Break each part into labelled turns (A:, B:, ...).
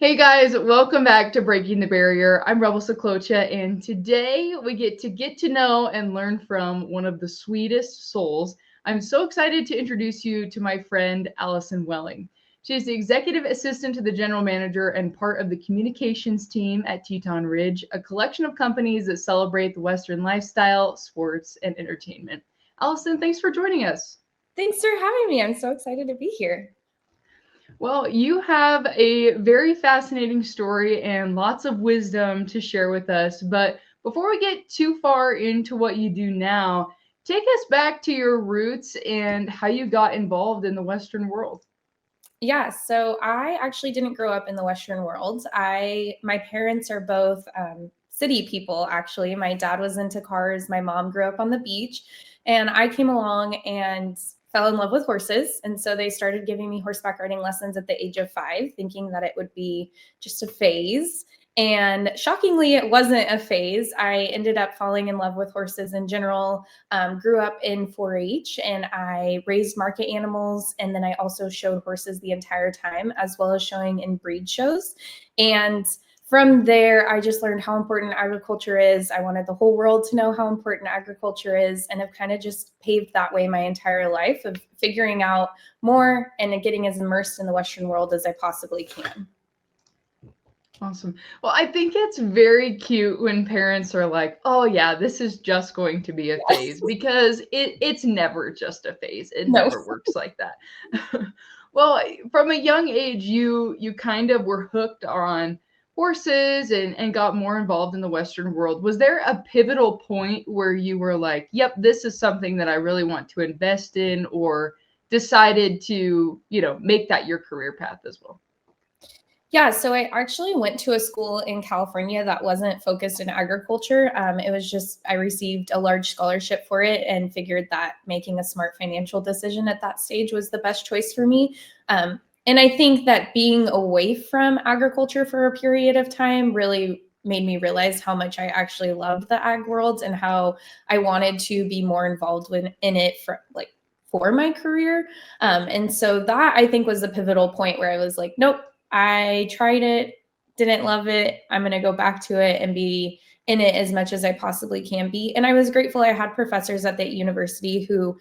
A: Hey guys, welcome back to Breaking the Barrier. I'm Rebel Saklocha, and today we get to know and learn from one of the sweetest souls. I'm so excited to introduce you to my friend Allison Welling. She is the executive assistant to the general manager and part of the communications team at Teton Ridge, a collection of companies that celebrate the Western lifestyle, sports, and entertainment. Allison, thanks for joining us.
B: Thanks for having me. I'm so excited to be here.
A: Well, you have a very fascinating story and lots of wisdom to share with us. But before we get too far into what you do now, take us back to your roots and how you got involved in the Western world.
B: Yeah, so I actually didn't grow up in the Western world. My parents are both city people, actually. My dad was into cars. My mom grew up on the beach, and I came along and fell in love with horses. And so they started giving me horseback riding lessons at the age of 5, thinking that it would be just a phase. And shockingly, it wasn't a phase. I ended up falling in love with horses in general. Grew up in 4-H, and I raised market animals. And then I also showed horses the entire time, as well as showing in breed shows. And from there, I just learned how important agriculture is. I wanted the whole world to know how important agriculture is, and have kind of just paved that way my entire life of figuring out more and getting as immersed in the Western world as I possibly can.
A: Awesome. Well, I think it's very cute when parents are like, "Oh yeah, this is just going to be a
B: Yes.
A: phase," because it's never just a phase. It
B: No.
A: never works like that. Well, from a young age, you kind of were hooked on horses and got more involved in the Western world. Was there a pivotal point where you were like, "Yep, this is something that I really want to invest in," or decided to, make that your career path as well?
B: Yeah, so I actually went to a school in California that wasn't focused in agriculture. It was just, I received a large scholarship for it and figured that making a smart financial decision at that stage was the best choice for me. And I think that being away from agriculture for a period of time really made me realize how much I actually loved the ag world and how I wanted to be more involved in it for my career. And so that I think was the pivotal point where I was like, nope, I tried it, didn't love it. I'm going to go back to it and be in it as much as I possibly can be. And I was grateful I had professors at that university who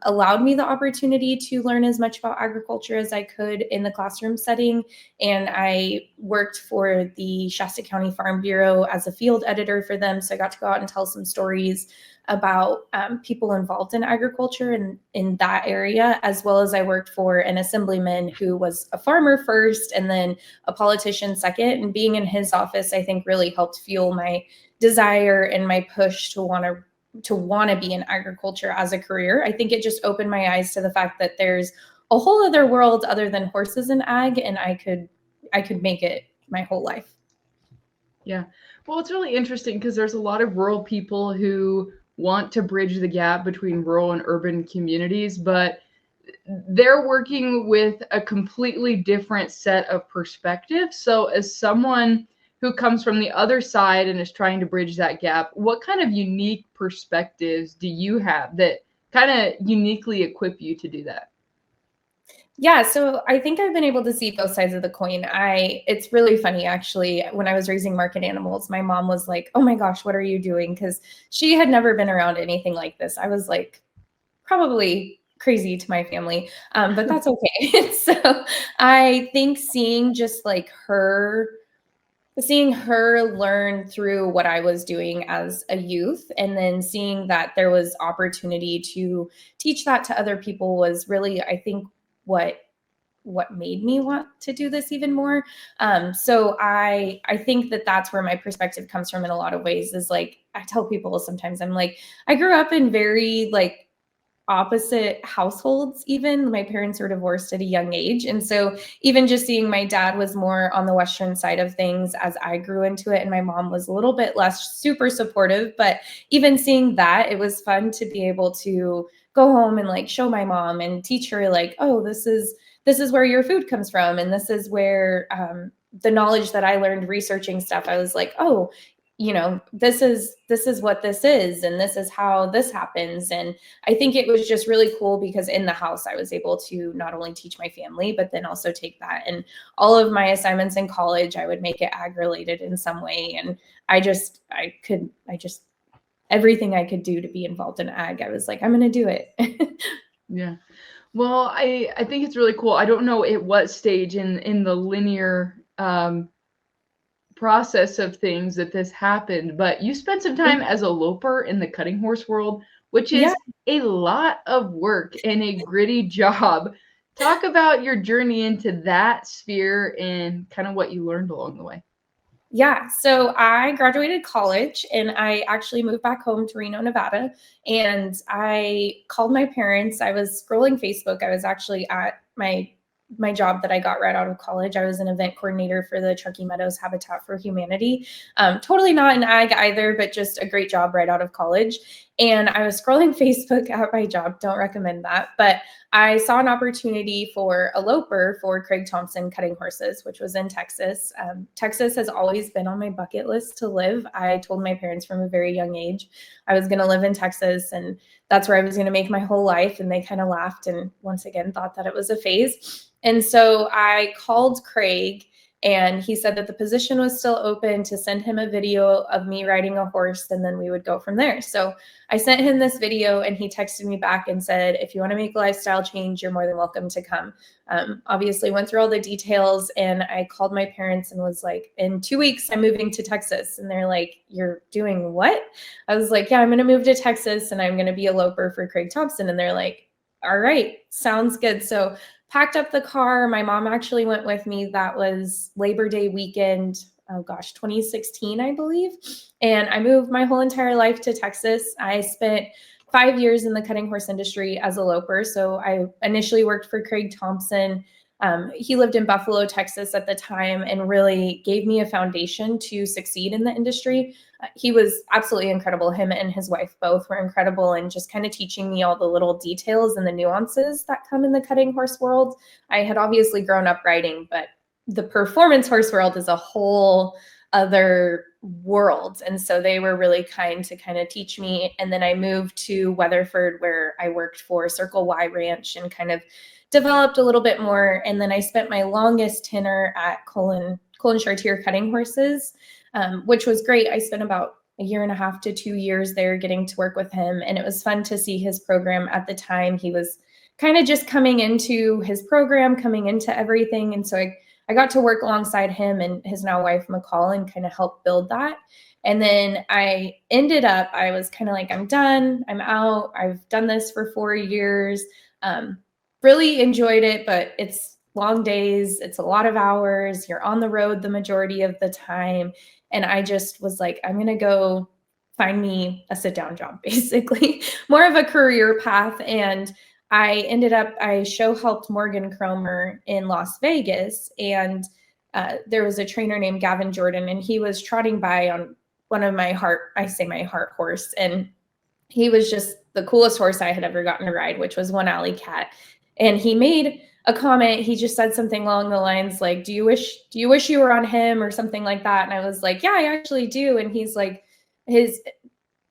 B: allowed me the opportunity to learn as much about agriculture as I could in the classroom setting. And I worked for the Shasta County Farm Bureau as a field editor for them. So I got to go out and tell some stories about people involved in agriculture in that area, as well as I worked for an assemblyman who was a farmer first and then a politician second. And being in his office, I think really helped fuel my desire and my push to want to be in agriculture as a career. I think it just opened my eyes to the fact that there's a whole other world other than horses and ag, and I could make it my whole life.
A: Yeah. Well, it's really interesting because there's a lot of rural people who want to bridge the gap between rural and urban communities, but they're working with a completely different set of perspectives. So, as someone who comes from the other side and is trying to bridge that gap, what kind of unique perspectives do you have that kind of uniquely equip you to do that?
B: Yeah, so I think I've been able to see both sides of the coin. It's really funny actually. When I was raising market animals, my mom was like, "Oh my gosh, what are you doing?" Because she had never been around anything like this. I was like, probably crazy to my family, but that's okay. So I think seeing her learn through what I was doing as a youth, and then seeing that there was opportunity to teach that to other people was really, I think, what made me want to do this even more. So I think that that's where my perspective comes from in a lot of ways. Is like I tell people sometimes I'm like I grew up in very opposite households. Even my parents were divorced at a young age, and so even just seeing my dad was more on the western side of things as I grew into it, and my mom was a little bit less super supportive. But even seeing that, it was fun to be able to go home and show my mom and teach her oh, this is where your food comes from, and this is where the knowledge that I learned researching stuff, I was like, oh, this is what this is, and this is how this happens. And I think it was just really cool because in the house I was able to not only teach my family, but then also take that, and all of my assignments in college I would make it ag related in some way. And I just everything I could do to be involved in ag, I was like, I'm going to do it.
A: Yeah. Well, I think it's really cool. I don't know at what stage in the linear process of things that this happened, but you spent some time as a loper in the cutting horse world, which is
B: Yeah.
A: a lot of work and a gritty job. Talk about your journey into that sphere and kind of what you learned along the way.
B: Yeah, so I graduated college and I actually moved back home to Reno, Nevada. And I called my parents. I was scrolling Facebook. I was actually at my job that I got right out of college. I was an event coordinator for the Truckee Meadows Habitat for Humanity. Totally not an ag either, but just a great job right out of college. And I was scrolling Facebook at my job. Don't recommend that. But I saw an opportunity for a loper for Craig Thompson Cutting Horses, which was in Texas. Texas has always been on my bucket list to live. I told my parents from a very young age I was going to live in Texas, and that's where I was going to make my whole life. And they kind of laughed and once again thought that it was a phase. And so I called Craig, and he said that the position was still open, to send him a video of me riding a horse, and then we would go from there. So I sent him this video, and he texted me back and said, if you want to make a lifestyle change, you're more than welcome to come. Obviously went through all the details, and I called my parents and was like, in 2 weeks, I'm moving to Texas. And they're like, you're doing what? I was like, yeah, I'm going to move to Texas and I'm going to be a loper for Craig Thompson. And they're like, all right, sounds good. So packed up the car. My mom actually went with me. That was Labor Day weekend. Oh gosh, 2016, I believe. And I moved my whole entire life to Texas. I spent 5 years in the cutting horse industry as a loper. So I initially worked for Craig Thompson. He lived in Buffalo, Texas at the time, and really gave me a foundation to succeed in the industry. He was absolutely incredible. Him and his wife both were incredible, and just kind of teaching me all the little details and the nuances that come in the cutting horse world. I had obviously grown up riding, but the performance horse world is a whole other world. And so they were really kind to kind of teach me. And then I moved to Weatherford, where I worked for Circle Y Ranch and kind of developed a little bit more. And then I spent my longest tenure at Colin Chartier Cutting Horses, which was great. I spent about 1.5 to 2 years there getting to work with him. And it was fun to see his program at the time. He was kind of just coming into his program, coming into everything. And so I got to work alongside him and his now wife, McCall, and kind of help build that. And then I was kind of like, I'm done. I'm out. I've done this for 4 years. Really enjoyed it, but it's long days. It's a lot of hours. You're on the road the majority of the time. And I just was like, I'm going to go find me a sit down job, basically, more of a career path. And I show helped Morgan Cromer in Las Vegas. And there was a trainer named Gavin Jordan, and he was trotting by on one of my heart horse. And he was just the coolest horse I had ever gotten to ride, which was One Alley Cat. And he made a comment. He just said something along the lines like, do you wish you were on him, or something like that? And I was like, yeah, I actually do. And he's like,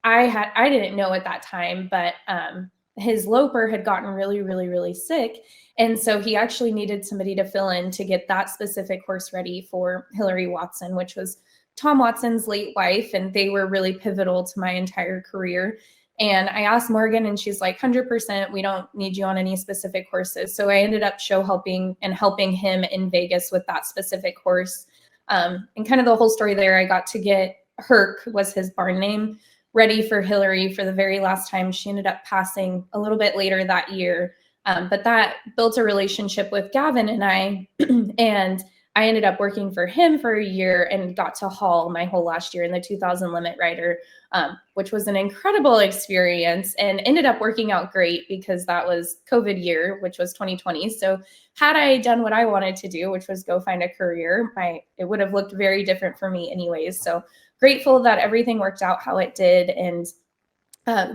B: I didn't know at that time, but his loper had gotten really, really, really sick. And so he actually needed somebody to fill in to get that specific horse ready for Hillary Watson, which was Tom Watson's late wife. And they were really pivotal to my entire career. And I asked Morgan, and she's like, 100%, we don't need you on any specific horses. So I ended up helping him in Vegas with that specific horse. And kind of the whole story there, I got to get Herc, was his barn name, ready for Hillary for the very last time. She ended up passing a little bit later that year. But that built a relationship with Gavin and I, and I ended up working for him for a year and got to haul my whole last year in the 2000 Limit Rider, which was an incredible experience and ended up working out great because that was COVID year, which was 2020. So had I done what I wanted to do, which was go find a career, it would have looked very different for me anyways. So grateful that everything worked out how it did. And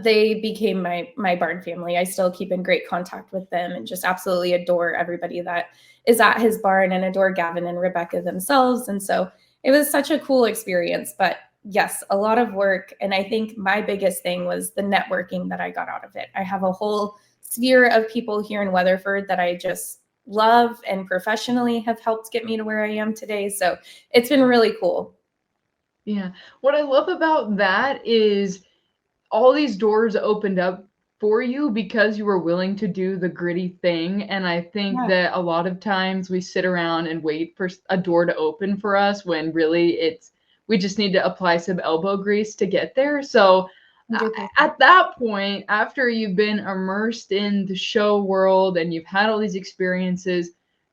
B: they became my barn family. I still keep in great contact with them and just absolutely adore everybody that is at his barn, and adore Gavin and Rebecca themselves. And so it was such a cool experience. But yes, a lot of work. And I think my biggest thing was the networking that I got out of it. I have a whole sphere of people here in Weatherford that I just love and professionally have helped get me to where I am today. So it's been really cool.
A: Yeah. What I love about that is all these doors opened up for you because you were willing to do the gritty thing. And I think
B: Yeah,
A: that a lot of times we sit around and wait for a door to open for us when really we just need to apply some elbow grease to get there. So at
B: 100%.
A: that point, after you've been immersed in the show world and you've had all these experiences,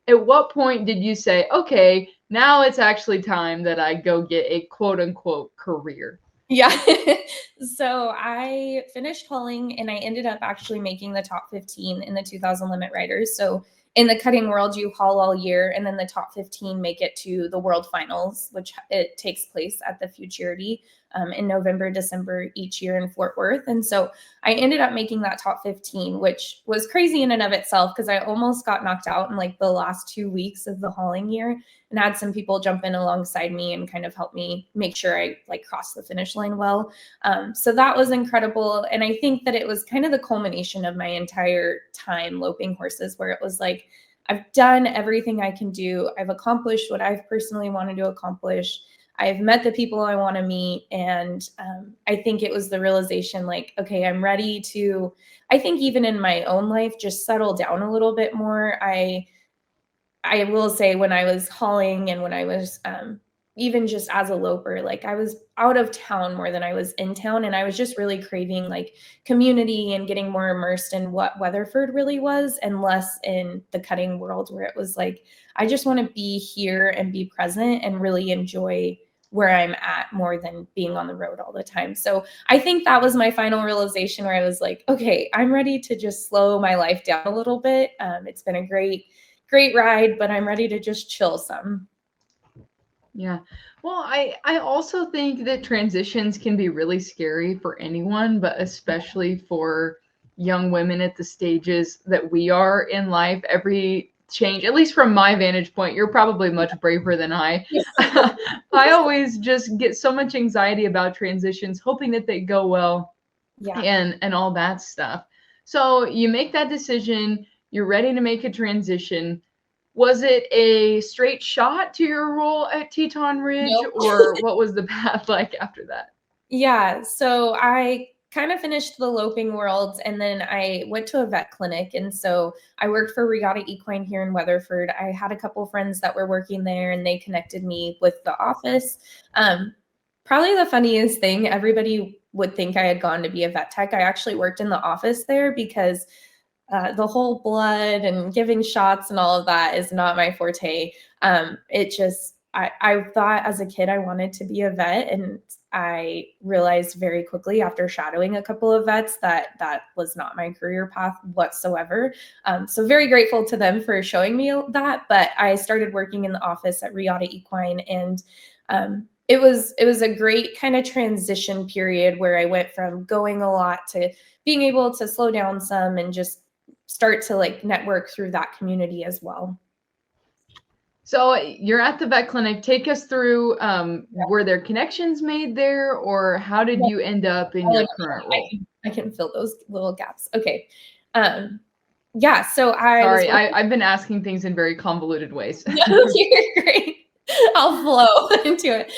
A: at what point did you say, okay, now it's actually time that I go get a quote unquote career?
B: Yeah. So I finished hauling and I ended up actually making the top 15 in the 2000 limit riders. So in the cutting world, you haul all year, and then the top 15 make it to the world finals, which it takes place at the Futurity in November, December each year in Fort Worth. And so I ended up making that top 15, which was crazy in and of itself because I almost got knocked out in like the last 2 weeks of the hauling year, and had some people jump in alongside me and kind of help me make sure I like crossed the finish line well. So that was incredible. And I think that it was kind of the culmination of my entire time loping horses, where it was like, I've done everything I can do. I've accomplished what I've personally wanted to accomplish. I've met the people I want to meet. And I think it was the realization like, okay, I'm ready to, I think even in my own life, just settle down a little bit more. I will say when I was hauling and when I was even just as a loper, like I was out of town more than I was in town. And I was just really craving like community and getting more immersed in what Weatherford really was and less in the cutting world, where it was like, I just want to be here and be present and really enjoy where I'm at more than being on the road all the time. So I think that was my final realization where I was like, okay, I'm ready to just slow my life down a little bit. It's been a great ride, but I'm ready to just chill some.
A: Yeah. Well, I also think that transitions can be really scary for anyone, but especially for young women at the stages that we are in life. Every change, at least from my vantage point, you're probably much braver than I. I always just get so much anxiety about transitions, hoping that they go well
B: Yeah.
A: and all that stuff. So you make that decision, you're ready to make a transition. Was it a straight shot to your role at Teton Ridge,
B: Nope.
A: or what was the path like after that?
B: Yeah. So I kind of finished the loping world and then I went to a vet clinic. And so I worked for Regatta Equine here in Weatherford. I had a couple friends that were working there and they connected me with the office. Um, Probably the funniest thing, everybody would think I had gone to be a vet tech. I actually worked in the office there because the whole blood and giving shots and all of that is not my forte. It just, I thought as a kid I wanted to be a vet, and I realized very quickly after shadowing a couple of vets that that was not my career path whatsoever. So very grateful to them for showing me that. But I started working in the office at Regatta Equine, and it was a great kind of transition period where I went from going a lot to being able to slow down some and just start to like network through that community as well.
A: So you're at the vet clinic. Take us through, were there connections made there, or how did
B: Yeah.
A: you end up in
B: Oh,
A: your
B: no,
A: current
B: I
A: role?
B: can I can fill those little gaps. Okay. Um, yeah, so I was
A: Sorry,
B: working.
A: I've been asking things in very convoluted ways.
B: No, you're great. I'll flow into it.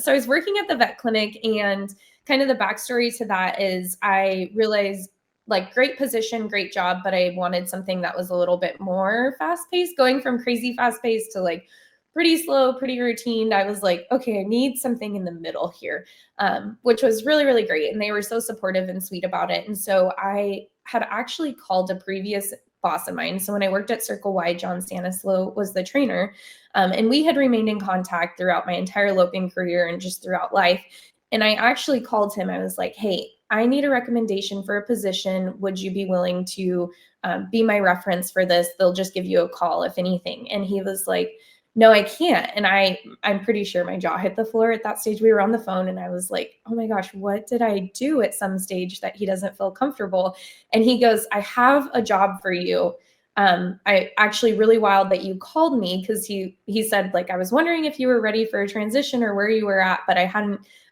B: So I was working at the vet clinic, and kind of the backstory to that is I realized like great position, great job, but I wanted something that was a little bit more fast paced, going from crazy fast paced to like pretty slow, pretty routine. I was like, okay, I need something in the middle here, which was really, really great. And they were so supportive and sweet about it. And so I had actually called a previous boss of mine. So when I worked at Circle Y, John Stanislow was the trainer. And we had remained in contact throughout my entire loping career and just throughout life. And I actually called him. I was like, hey, I need a recommendation for a position. Would you be willing to be my reference for this? They'll just give you a call if anything. And he was like, no, I can't. And I'm pretty sure my jaw hit the floor at that stage. We were on the phone and I was like, oh my gosh, what did I do at some stage that he doesn't feel comfortable? And he goes, I have a job for you. I actually really wild that you called me, because he said, like, I was wondering if you were ready for a transition or where you were at, but I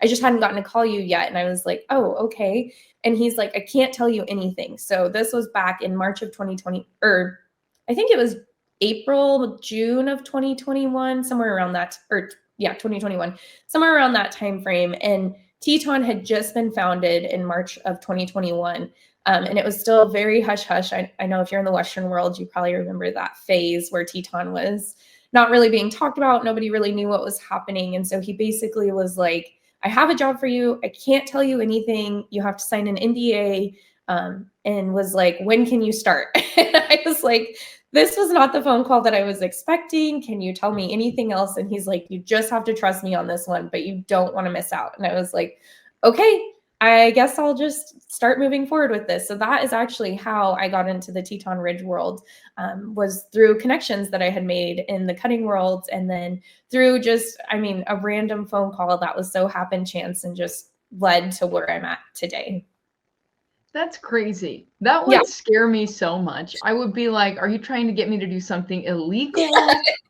B: just hadn't gotten to call you yet. And I was like, oh, okay. And he's like, I can't tell you anything. So this was back in March of 2020, or I think it was April, June of 2021, somewhere around that, or yeah, 2021, somewhere around that time frame. And Teton had just been founded in March of 2021. And it was still very hush hush. I know if you're in the Western world, you probably remember that phase where Teton was not really being talked about. Nobody really knew what was happening. And so he basically was like, I have a job for you. I can't tell you anything. You have to sign an NDA. And was like, when can you start? And I was like, this was not the phone call that I was expecting. Can you tell me anything else? And he's like, you just have to trust me on this one, but you don't want to miss out. And I was like, okay, I guess I'll just start moving forward with this. So that is actually how I got into the Teton Ridge world, was through connections that I had made in the cutting world. And then through just, I mean, a random phone call that was so happen chance and just led to where I'm at today.
A: That's crazy. That
B: Yeah.
A: would scare me so much. I would be like, are you trying to get me to do something illegal?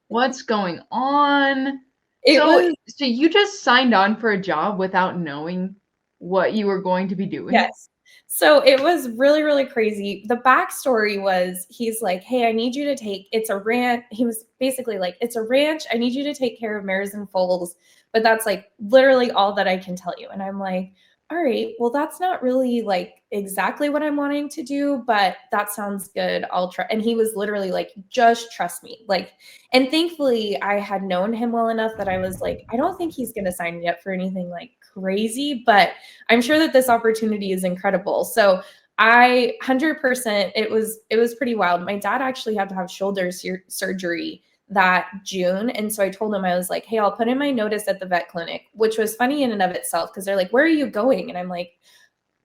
A: What's going on?
B: It
A: So,
B: was,
A: so you just signed on for a job without knowing what you were going to be doing?
B: yes. So it was really, really crazy. The backstory was, he's like, hey, I need you to take, it's a ranch. He was basically like, it's a ranch. I need you to take care of mares and foals, but that's like literally all that I can tell you. And I'm like, all right, well, that's not really like exactly what I'm wanting to do, but that sounds good. I'll try. And he was literally like, just trust me. Like, and thankfully I had known him well enough that I was like, I don't think he's going to sign me up for anything like crazy, but I'm sure that this opportunity is incredible. So I 100%, it was pretty wild. My dad actually had to have shoulder surgery that June. And so I told him, I was like, hey, I'll put in my notice at the vet clinic, which was funny in and of itself, because they're like, where are you going? And I'm like,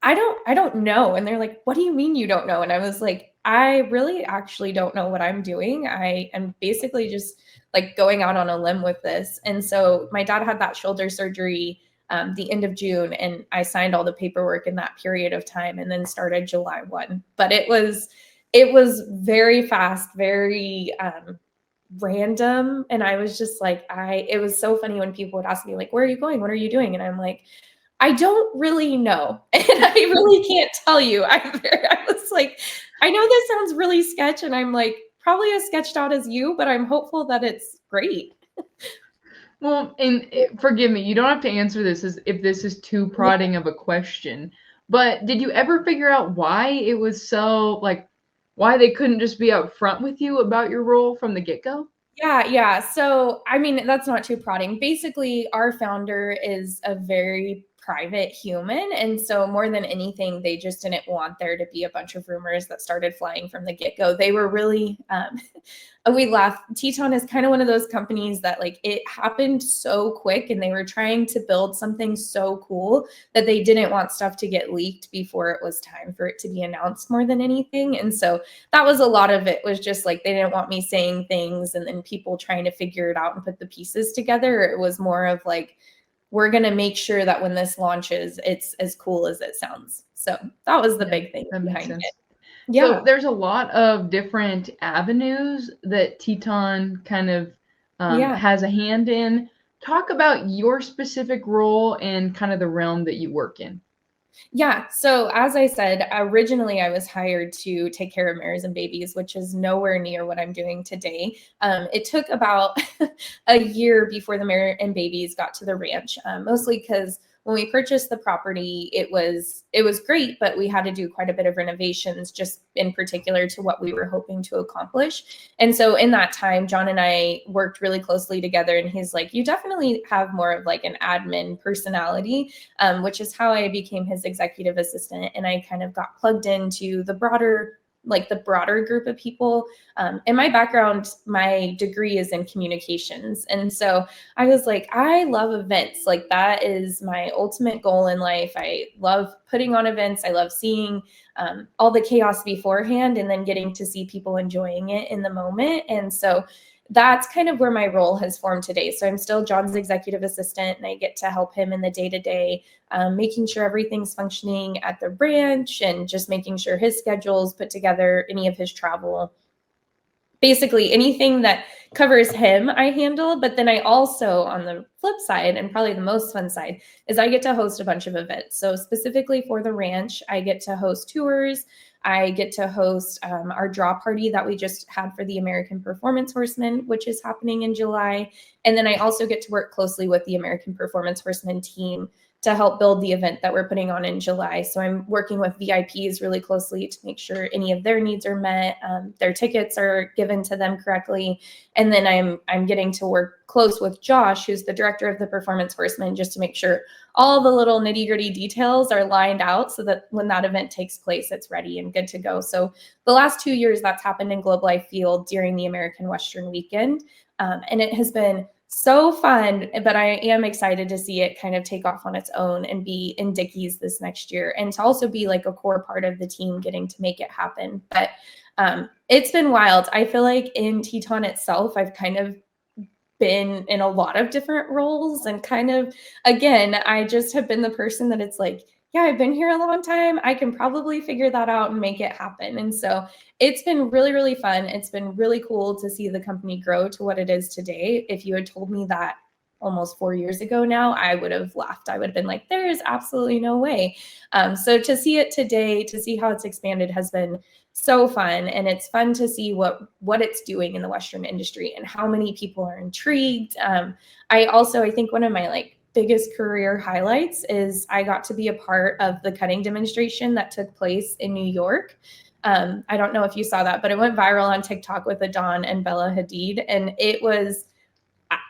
B: I don't know. And they're like, what do you mean you don't know? And I was like, I really actually don't know what I'm doing. I am basically just like going out on a limb with this. And so my dad had that shoulder surgery the end of June, and I signed all the paperwork in that period of time, and then started July 1. But it was very fast, very random. And I was just like, it was so funny when people would ask me, like, where are you going? What are you doing? And I'm like, I don't really know. And I really can't tell you. I was like, I know this sounds really sketch, and I'm like, probably as sketched out as you, but I'm hopeful that it's great.
A: Well, and forgive me, you don't have to answer this as if this is too
B: Yeah.
A: prodding of a question, but did you ever figure out why it was so like why they couldn't just be upfront with you about your role from the get-go?
B: Yeah. So, I mean, that's not too prodding. Basically, our founder is a very private human. And so, more than anything, they just didn't want there to be a bunch of rumors that started flying from the get go. They were really, we laugh. Teton is kind of one of those companies that, like, it happened so quick, and they were trying to build something so cool that they didn't want stuff to get leaked before it was time for it to be announced, more than anything. And so, that was a lot of it, was just like they didn't want me saying things and then people trying to figure it out and put the pieces together. It was more of like, we're going to make sure that when this launches, it's as cool as it sounds. So that was the
A: Yeah,
B: big thing
A: that makes
B: behind
A: sense.
B: it.
A: So
B: Yeah.
A: there's a lot of different avenues that Teton kind of
B: Yeah.
A: has a hand in. Talk about your specific role and kind of the realm that you work in.
B: Yeah. So as I said, originally I was hired to take care of mares and babies, which is nowhere near what I'm doing today. It took about a year before the mare and babies got to the ranch, mostly because when we purchased the property, it was great, but we had to do quite a bit of renovations, just in particular to what we were hoping to accomplish. And so in that time, John and I worked really closely together, and he's like, you definitely have more of like an admin personality, which is how I became his executive assistant. And I kind of got plugged into the broader group of people. In my background, my degree is in communications. And so I was like, I love events. Like, that is my ultimate goal in life. I love putting on events. I love seeing all the chaos beforehand, and then getting to see people enjoying it in the moment. And so that's kind of where my role has formed today. So I'm still John's executive assistant, and I get to help him in the day to day, making sure everything's functioning at the ranch, and just making sure his schedule's put together, any of his travel. basically anything that covers him, I handle. But then I also, on the flip side, and probably the most fun side, is I get to host a bunch of events. So specifically for the ranch, I get to host tours. I get to host our draw party that we just had for the American Performance Horsemen, which is happening in July. And then I also get to work closely with the American Performance Horsemen team to help build the event that we're putting on in July. So I'm working with VIPs really closely to make sure any of their needs are met, their tickets are given to them correctly, and then I'm getting to work close with Josh, who's the director of the Performance Horsemen, just to make sure all the little nitty gritty details are lined out so that when that event takes place, it's ready and good to go. So the last 2 years that's happened in Globe Life Field during the American Western Weekend, and it has been so fun, but I am excited to see it kind of take off on its own and be in Dickies this next year, and to also be like a core part of the team getting to make it happen. But it's been wild. I feel like in Teton itself, I've kind of been in a lot of different roles, and kind of, again, I just have been the person that it's like, yeah, I've been here a long time. I can probably figure that out and make it happen. And so it's been really, really fun. It's been really cool to see the company grow to what it is today. If you had told me that almost 4 years ago now, I would have laughed. I would have been like, there is absolutely no way. So to see it today, to see how it's expanded has been so fun. And it's fun to see what it's doing in the Western industry and how many people are intrigued. I think one of my biggest career highlights is I got to be a part of the cutting demonstration that took place in New York. I don't know if you saw that, but it went viral on TikTok with Adon and Bella Hadid. And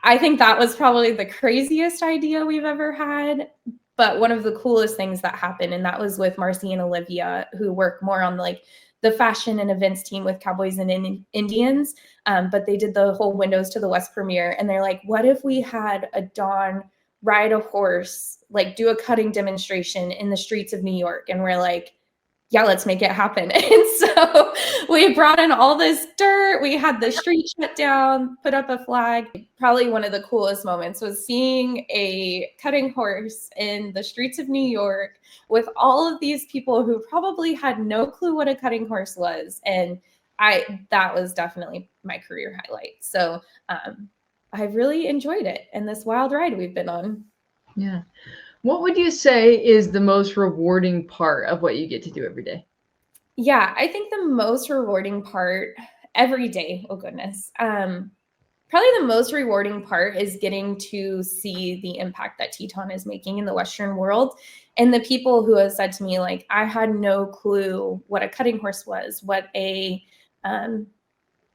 B: I think that was probably the craziest idea we've ever had, but one of the coolest things that happened. And that was with Marcy and Olivia, who work more on the fashion and events team with Cowboys and Indians. But they did the whole Windows to the West premiere. And they're like, what if we had Adon ride a horse, do a cutting demonstration in the streets of New York? And we're like, yeah, let's make it happen. And so we brought in all this dirt. We had the street shut down, put up a flag. Probably one of the coolest moments was seeing a cutting horse in the streets of New York with all of these people who probably had no clue what a cutting horse was. And that was definitely my career highlight. So I've really enjoyed it, and this wild ride we've been on.
A: Yeah. What would you say is the most rewarding part of what you get to do every day?
B: Yeah, I think the most rewarding part every day, oh goodness, probably the most rewarding part is getting to see the impact that Teton is making in the Western world. And the people who have said to me, I had no clue what a cutting horse was, what a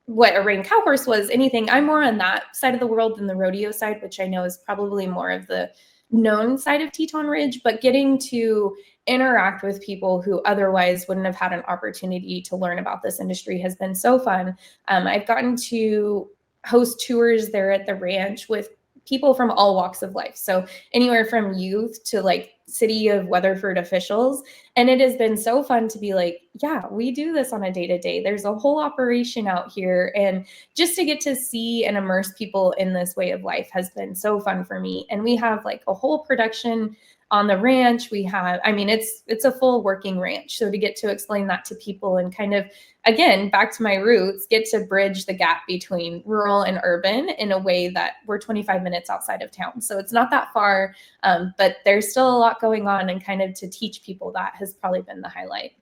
B: ring cow horse was, anything. I'm more on that side of the world than the rodeo side, which I know is probably more of the known side of Teton Ridge, but getting to interact with people who otherwise wouldn't have had an opportunity to learn about this industry has been so fun. I've gotten to host tours there at the ranch with people from all walks of life. So anywhere from youth to city of Weatherford officials. And it has been so fun to be like, yeah, we do this on a day-to-day. There's a whole operation out here. And just to get to see and immerse people in this way of life has been so fun for me. And we have a whole production on the ranch. We have, it's a full working ranch. So to get to explain that to people and kind of, again, back to my roots, get to bridge the gap between rural and urban in a way that we're 25 minutes outside of town. So it's not that far, but there's still a lot going on, and kind of to teach people that has probably been the highlight.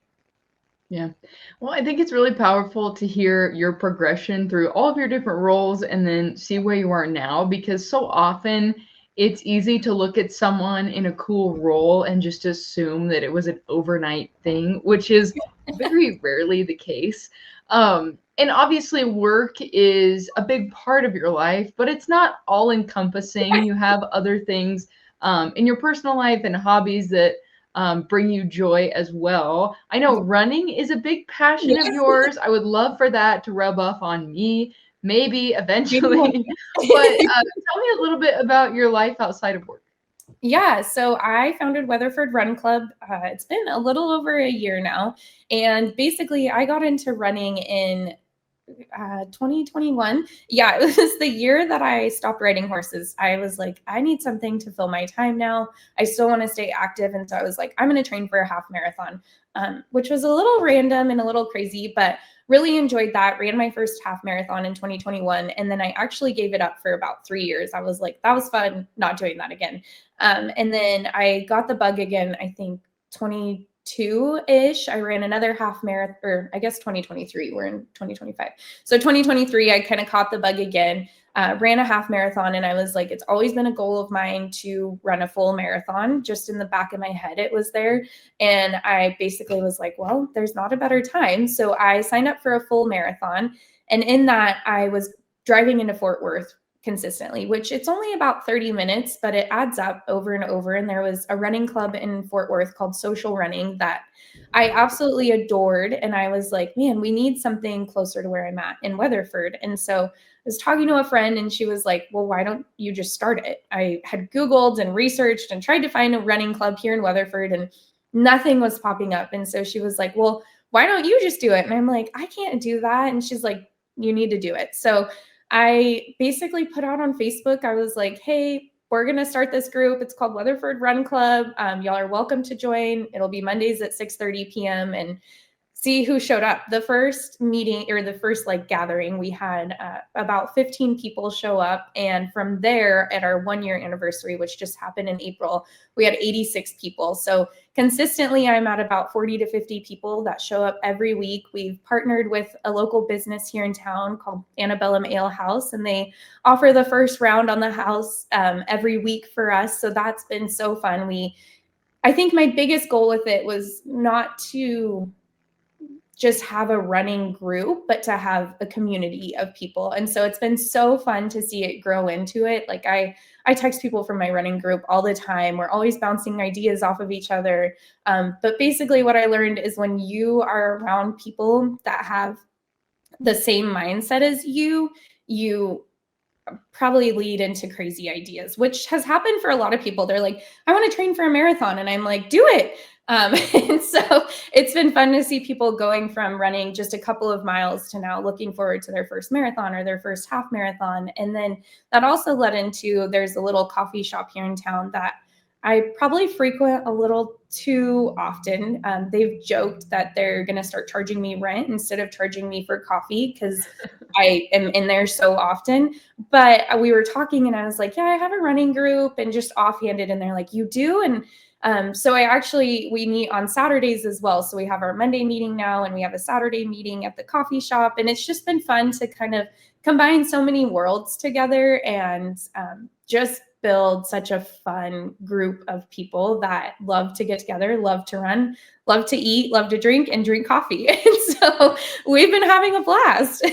A: Yeah. Well, I think it's really powerful to hear your progression through all of your different roles and then see where you are now, because so often it's easy to look at someone in a cool role and just assume that it was an overnight thing, which is very rarely the case. And obviously, work is a big part of your life, but it's not all encompassing. You have other things in your personal life and hobbies that bring you joy as well. I know running is a big passion of yours. I would love for that to rub off on me, maybe eventually. But tell me a little bit about your life outside of work.
B: Yeah, so I founded Weatherford Run Club. It's been a little over a year now. And basically, I got into running in 2021. Yeah, it was the year that I stopped riding horses. I was like, I need something to fill my time now. I still want to stay active. And so I was like, I'm going to train for a half marathon, which was a little random and a little crazy, but really enjoyed that. Ran my first half marathon in 2021. And then I actually gave it up for about 3 years. I was like, that was fun, not doing that again. And then I got the bug again, I think 22-ish. I ran another half marathon, or I guess 2023. We're in 2025. So 2023, I kind of caught the bug again. Ran a half marathon, and I was like, it's always been a goal of mine to run a full marathon. Just in the back of my head, it was there. And I basically was like, well, there's not a better time. So I signed up for a full marathon. And in that, I was driving into Fort Worth consistently, which it's only about 30 minutes, but it adds up over and over. And there was a running club in Fort Worth called Social Running that I absolutely adored. And I was like, man, we need something closer to where I'm at in Weatherford. And so I was talking to a friend, and she was like, well, why don't you just start it? I had Googled and researched and tried to find a running club here in Weatherford, and nothing was popping up. And so she was like, well, why don't you just do it? And I'm like, I can't do that. And she's like, you need to do it. So I basically put out on Facebook, I was like, hey, we're going to start this group. It's called Weatherford Run Club. Y'all are welcome to join. It'll be Mondays at 6:30 p.m. and see who showed up. The first meeting, or the first like gathering, we had about 15 people show up. And from there, at our 1 year anniversary, which just happened in April, we had 86 people. So consistently, I'm at about 40 to 50 people that show up every week. We've partnered with a local business here in town called Antebellum Ale House, and they offer the first round on the house every week for us. So that's been so fun. I think my biggest goal with it was not to just have a running group, but to have a community of people. And so it's been so fun to see it grow into it. Like I text people from my running group all the time. We're always bouncing ideas off of each other. But basically what I learned is when you are around people that have the same mindset as you probably lead into crazy ideas, which has happened for a lot of people. They're like, I want to train for a marathon. And I'm like, do it. And so it's been fun to see people going from running just a couple of miles to now looking forward to their first marathon or their first half marathon. And then that also led into, there's a little coffee shop here in town that I probably frequent a little too often. They've joked that they're going to start charging me rent instead of charging me for coffee because I am in there so often. But we were talking, and I was like, yeah, I have a running group, and just offhanded. And they're like, you do? And so we meet on Saturdays as well. So we have our Monday meeting now, and we have a Saturday meeting at the coffee shop. And it's just been fun to kind of combine so many worlds together and just build such a fun group of people that love to get together, love to run, love to eat, love to drink, and drink coffee. And so we've been having a blast.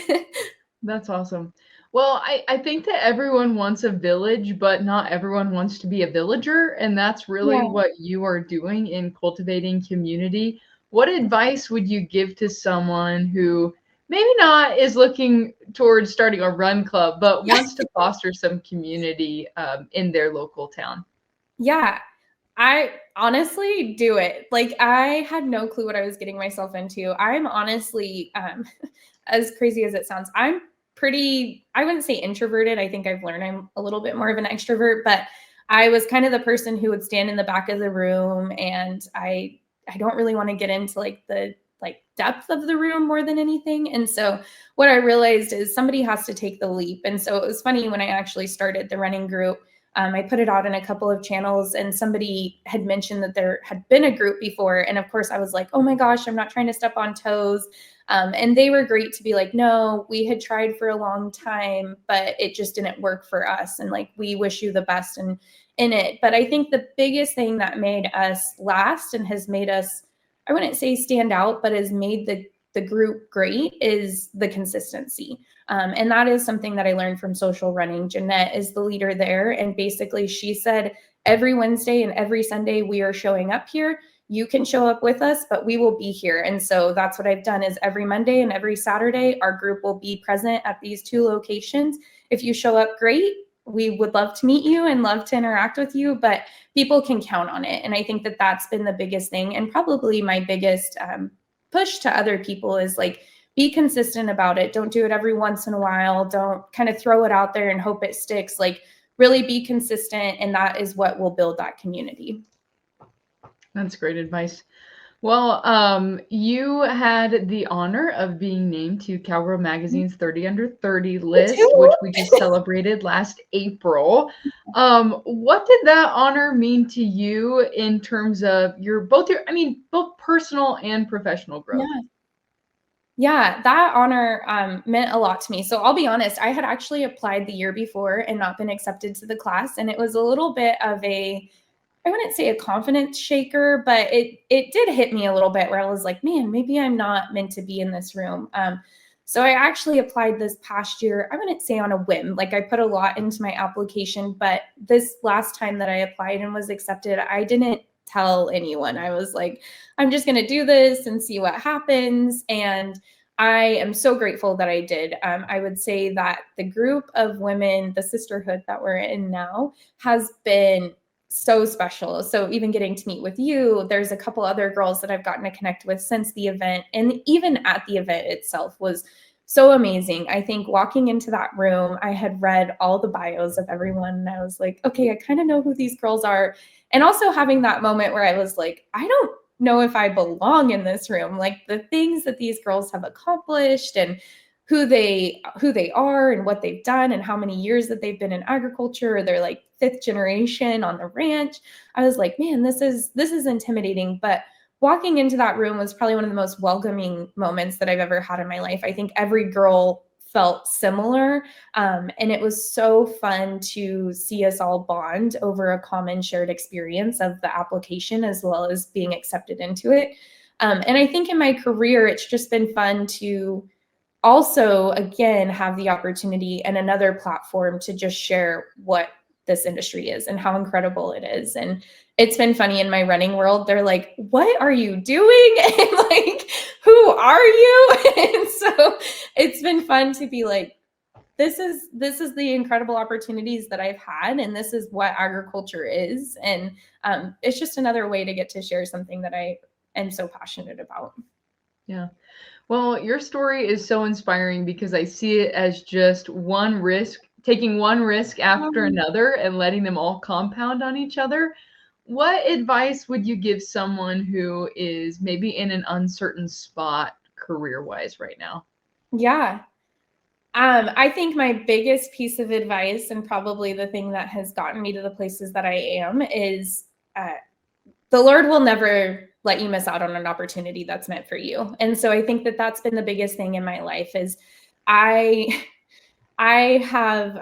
A: That's awesome. Well, I think that everyone wants a village, but not everyone wants to be a villager. And that's really
B: Yeah.
A: what you are doing in cultivating community. What advice would you give to someone who maybe not is looking towards starting a run club, but wants to foster some community in their local town?
B: Yeah, I honestly do it. Like I had no clue what I was getting myself into. I'm honestly, as crazy as it sounds, I'm pretty, I wouldn't say introverted. I think I've learned I'm a little bit more of an extrovert, but I was kind of the person who would stand in the back of the room, and I don't really want to get into like the depth of the room more than anything. And so what I realized is somebody has to take the leap. And so it was funny when I actually started the running group. I put it out in a couple of channels, and somebody had mentioned that there had been a group before. And of course I was like, oh my gosh, I'm not trying to step on toes. And they were great to be like, no, we had tried for a long time, but it just didn't work for us. And like, we wish you the best in it. But I think the biggest thing that made us last and has made us, I wouldn't say stand out, but has made the group great is the consistency. And that is something that I learned from Social Running. Jeanette is the leader there. And basically she said, every Wednesday and every Sunday, we are showing up here. You can show up with us, but we will be here. And so that's what I've done is every Monday and every Saturday, our group will be present at these two locations. If you show up, great. We would love to meet you and love to interact with you, but people can count on it. And I think that that's been the biggest thing. And probably my biggest push to other people is like, be consistent about it. Don't do it every once in a while. Don't kind of throw it out there and hope it sticks. Like, really be consistent, and that is what will build that community.
A: That's great advice. Well, you had the honor of being named to Cowgirl Magazine's 30 Under 30
B: Me
A: list, which
B: too.
A: we just celebrated last April. What did that honor mean to you in terms of both personal and professional growth?
B: Yeah. Yeah, that honor meant a lot to me. So I'll be honest, I had actually applied the year before and not been accepted to the class. And it was a little bit of I wouldn't say a confidence shaker, but it did hit me a little bit where I was like, man, maybe I'm not meant to be in this room. So I actually applied this past year. I wouldn't say on a whim. Like, I put a lot into my application, but this last time that I applied and was accepted, I didn't tell anyone. I was like, I'm just going to do this and see what happens. And I am so grateful that I did. I would say that the group of women, the sisterhood that we're in now, has been so special. So even getting to meet with you, there's a couple other girls that I've gotten to connect with since the event. And even at the event itself was so amazing. I think walking into that room, I had read all the bios of everyone and I was like, okay, I kind of know who these girls are. And also having that moment where I was like, I don't know if I belong in this room. Like, the things that these girls have accomplished and who they are and what they've done and how many years that they've been in agriculture. They're like fifth generation on the ranch. I was like, man, this is intimidating. But walking into that room was probably one of the most welcoming moments that I've ever had in my life. I think every girl felt similar. And it was so fun to see us all bond over a common shared experience of the application as well as being accepted into it. And I think in my career, it's just been fun to also, again, have the opportunity and another platform to just share what this industry is and how incredible it is. And it's been funny in my running world. They're like, what are you doing? And like, who are you? And so it's been fun to be like, this is the incredible opportunities that I've had, and this is what agriculture is. And it's just another way to get to share something that I am so passionate about.
A: Yeah. Well, your story is so inspiring because I see it as just taking one risk after another and letting them all compound on each other. What advice would you give someone who is maybe in an uncertain spot career-wise right now?
B: Yeah. I think my biggest piece of advice, and probably the thing that has gotten me to the places that I am, is the Lord will never let you miss out on an opportunity that's meant for you. And so I think that that's been the biggest thing in my life is I I have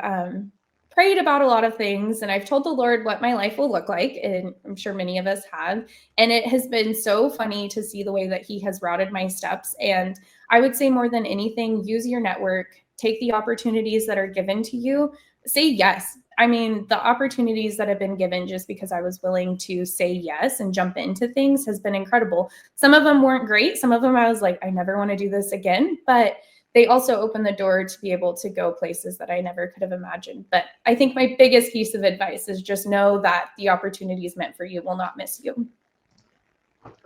B: prayed about a lot of things, and I've told the Lord what my life will look like, and I'm sure many of us have. And it has been so funny to see the way that He has routed my steps. And I would say more than anything, use your network, take the opportunities that are given to you, say yes. I mean, the opportunities that have been given just because I was willing to say yes and jump into things has been incredible. Some of them weren't great. Some of them I was like, I never want to do this again. But they also open the door to be able to go places that I never could have imagined. But I think my biggest piece of advice is just know that the opportunities meant for you will not miss you.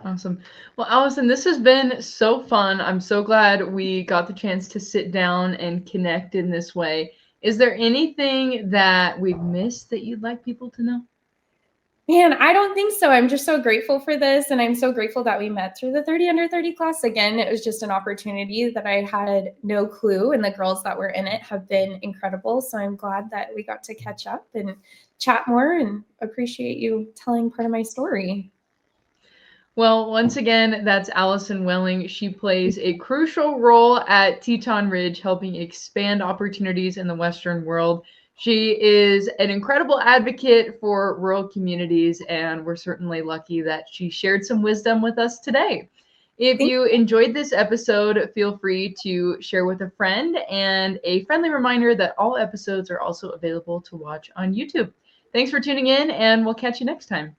A: Awesome. Well, Allison, this has been so fun. I'm so glad we got the chance to sit down and connect in this way. Is there anything that we've missed that you'd like people to know?
B: Man, I don't think so. I'm just so grateful for this. And I'm so grateful that we met through the 30 Under 30 class. Again, it was just an opportunity that I had no clue. And the girls that were in it have been incredible. So I'm glad that we got to catch up and chat more, and appreciate you telling part of my story.
A: Well, once again, that's Allison Welling. She plays a crucial role at Teton Ridge, helping expand opportunities in the Western world. She is an incredible advocate for rural communities, and we're certainly lucky that she shared some wisdom with us today. If
B: Thank
A: you enjoyed this episode, feel free to share with a friend, and a friendly reminder that all episodes are also available to watch on YouTube. Thanks for tuning in, and we'll catch you next time.